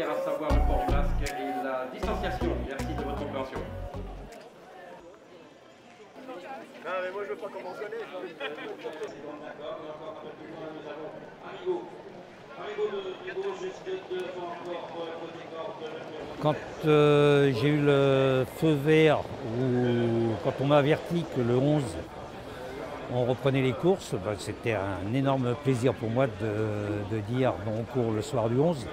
barrières, à savoir le port du masque et la distanciation. Merci de votre compréhension. Non mais moi je veux pas comment on connaît. Quand j'ai eu le feu vert, ou quand on m'a averti que le 11, on reprenait les courses, ben, c'était un énorme plaisir pour moi de dire on court le soir du 11.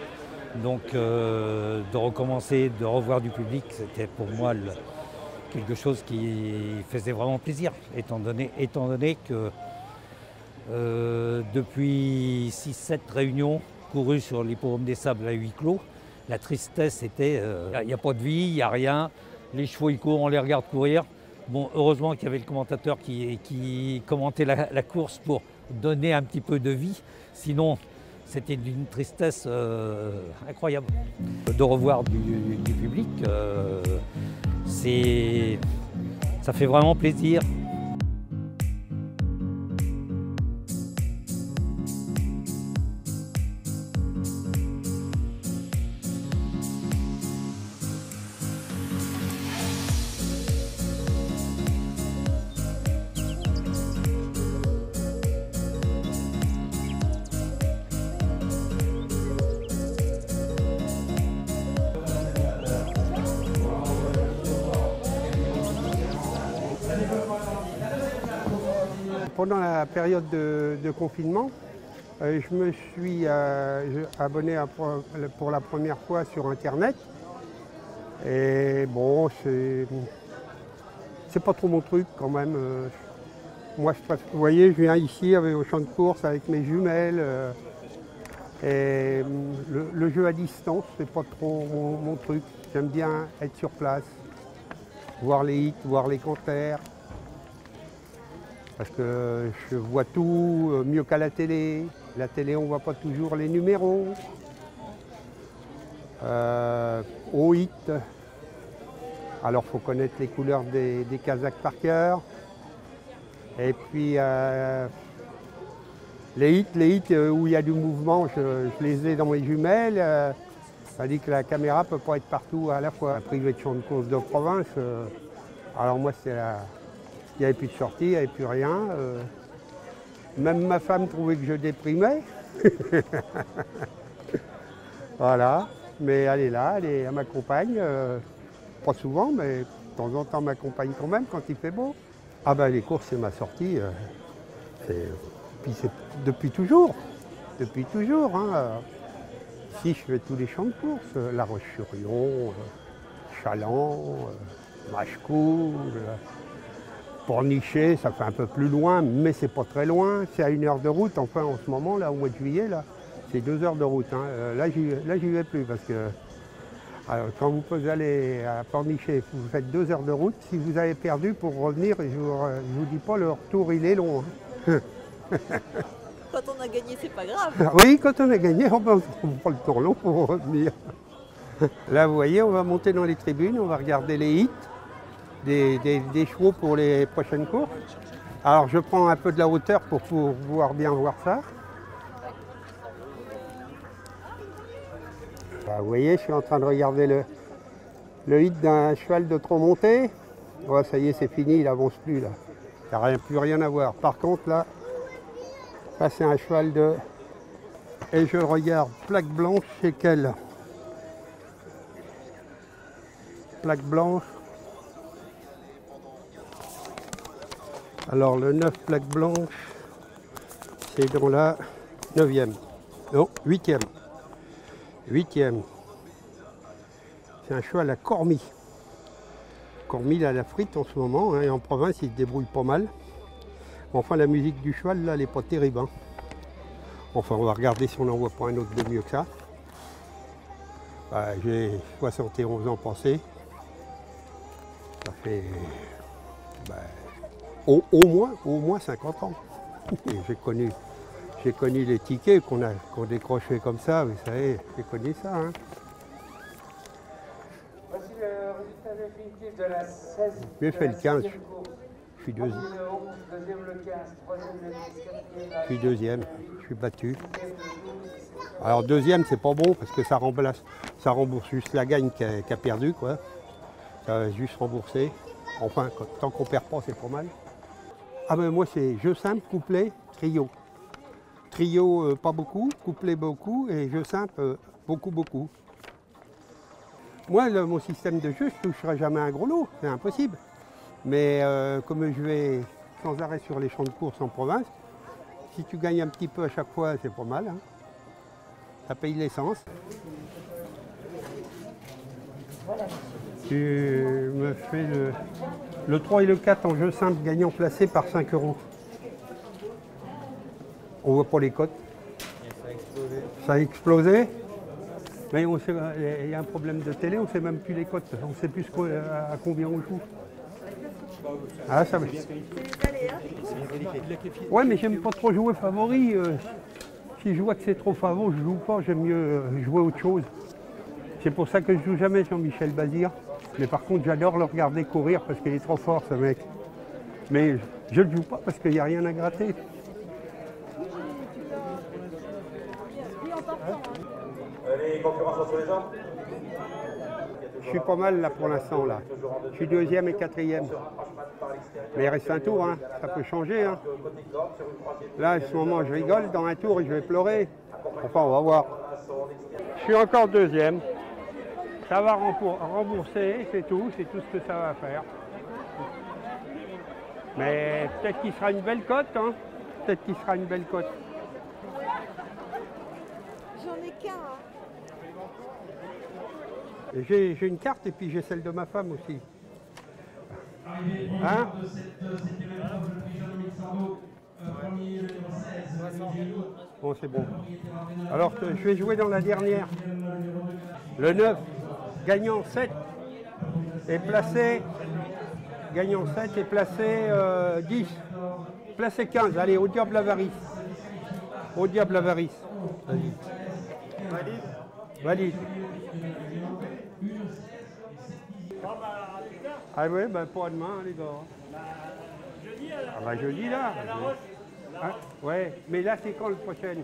Donc de recommencer, de revoir du public, c'était pour moi quelque chose qui faisait vraiment plaisir, étant donné que depuis 6-7 réunions courues sur l'hippodrome des Sables à huis clos, la tristesse était, il n'y a pas de vie, il n'y a rien, les chevaux ils courent, on les regarde courir. Bon, heureusement qu'il y avait le commentateur qui commentait la course pour donner un petit peu de vie, sinon c'était d'une tristesse incroyable. De revoir du public, ça fait vraiment plaisir. Pendant la période de confinement, je me suis abonné pour la première fois sur Internet. Et bon, c'est pas trop mon truc quand même. Moi, vous voyez, je viens ici au champ de course avec mes jumelles. Et le jeu à distance, c'est pas trop mon truc. J'aime bien être sur place, voir les hits, voir les compteurs. Parce que je vois tout mieux qu'à la télé. La télé, on ne voit pas toujours les numéros. Au hit, alors il faut connaître les couleurs des Kazakhs par cœur. Et puis les hits où il y a du mouvement, je les ai dans mes jumelles. Ça dit que la caméra ne peut pas être partout à la fois. La privée de champ de course de province, alors moi c'est la... Il n'y avait plus de sortie, il n'y avait plus rien. Même ma femme trouvait que je déprimais. Voilà. Mais elle est là, elle m'accompagne. Pas souvent, mais de temps en temps m'accompagne quand même quand il fait beau. Ah ben les courses, c'est ma sortie. Puis c'est depuis toujours. Depuis toujours. Hein. Ici, je fais tous les champs de course. La Roche-sur-Yon, Chaland, Machecoul. Pornichet, ça fait un peu plus loin, mais c'est pas très loin. C'est à 1 heure de route, enfin en ce moment, là, au mois de juillet, là, c'est 2 heures de route. Hein. Là, j'y vais plus parce que alors, quand vous allez à Pornichet, vous faites 2 heures de route. Si vous avez perdu pour revenir, je vous dis pas, le retour, il est long. Hein. Quand on a gagné, c'est pas grave. Oui, quand on a gagné, on prend le tour long pour revenir. Là, vous voyez, on va monter dans les tribunes, on va regarder les hits. Des chevaux pour les prochaines courses. Alors je prends un peu de la hauteur pour pouvoir bien voir ça. Bah, vous voyez, je suis en train de regarder le hit d'un cheval de trop monté. Ouais, ça y est, c'est fini, il n'avance plus là. Il n'y a plus rien à voir. Par contre là, ça c'est un cheval de... Et je regarde, plaque blanche, c'est quelle? Plaque blanche. Alors le 9 plaque blanche, c'est dans la 9e, non 8e. 8e. C'est un cheval à Cormy. Cormy, il a la frite en ce moment, hein, et en province, il se débrouille pas mal. Enfin, la musique du cheval, là, elle n'est pas terrible. Hein. Enfin, on va regarder si on n'en voit pas un autre de mieux que ça. Bah, j'ai 71 ans passés. Ça fait... Bah, au moins 50 ans. J'ai connu les tickets qu'on décrochait comme ça, vous savez, j'ai connu ça. Hein. Voici le résultat définitif de la 16e. J'ai fait le 15. suis deuxième. Je suis deuxième, je suis battu. Alors deuxième, c'est pas bon parce que ça rembourse juste la gagne qui a perdu, quoi. Ça va juste rembourser. Enfin, tant qu'on perd pas, c'est pas mal. Ah ben moi c'est jeu simple, couplet, trio. Trio pas beaucoup, couplet beaucoup et jeu simple beaucoup. Moi, mon système de jeu, je ne toucherai jamais un gros lot, c'est impossible. Mais comme je vais sans arrêt sur les champs de course en province, si tu gagnes un petit peu à chaque fois, c'est pas mal. Hein. Ça paye l'essence. Tu me fais le 3 et le 4 en jeu simple gagnant placé par 5 €. On voit pas les cotes. Ça a explosé. Mais il y a un problème de télé, on ne sait même plus les cotes. On ne sait plus à combien on joue. Ah, ça va. Ouais, mais j'aime pas trop jouer favori. Si je vois que c'est trop favori, je joue pas. J'aime mieux jouer autre chose. C'est pour ça que je joue jamais Jean-Michel Bazir. Mais par contre, j'adore le regarder courir parce qu'il est trop fort, ce mec. Mais je ne le joue pas parce qu'il n'y a rien à gratter. Les concurrences entre les gens. Je suis pas mal là pour l'instant là. Je suis deuxième et quatrième. Mais il reste un tour, hein. Ça peut changer. Hein. Là, à ce moment, je rigole. Dans un tour, je vais pleurer. Enfin, on va voir. Je suis encore deuxième. Ça va rembourser, c'est tout. C'est tout ce que ça va faire. Mais peut-être qu'il sera une belle cote. Hein. Peut-être qu'il sera une belle cote. J'en ai qu'un. J'ai une carte et puis j'ai celle de ma femme aussi. Hein? Bon, c'est bon. Alors, je vais jouer dans la dernière. Le 9, gagnant 7 et placé. Gagnant 7 et placé 10. Placé 15. Allez, au diable l'avarice. Au diable l'avarice. Valide. Valide. Ah oui, ben pas demain, les gars. Ah bah jeudi là. Hein? Ouais, mais là c'est quand le prochain?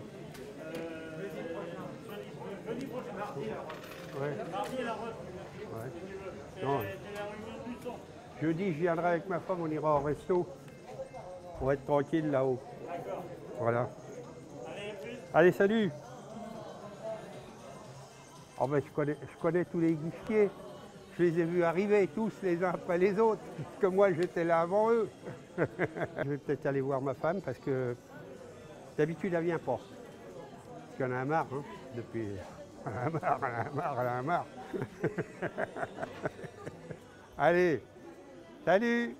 Jeudi prochain. Ouais. Ouais. Non. Jeudi, je viendrai avec ma femme, on ira au resto. Pour être tranquille là-haut. Voilà. Allez, salut. Oh ben, je connais tous les guichetiers. Je les ai vus arriver tous les uns après les autres, puisque moi j'étais là avant eux. Je vais peut-être aller voir ma femme parce que d'habitude elle vient pas. Parce qu'elle en a marre, hein, depuis. Elle en a marre. Allez, salut!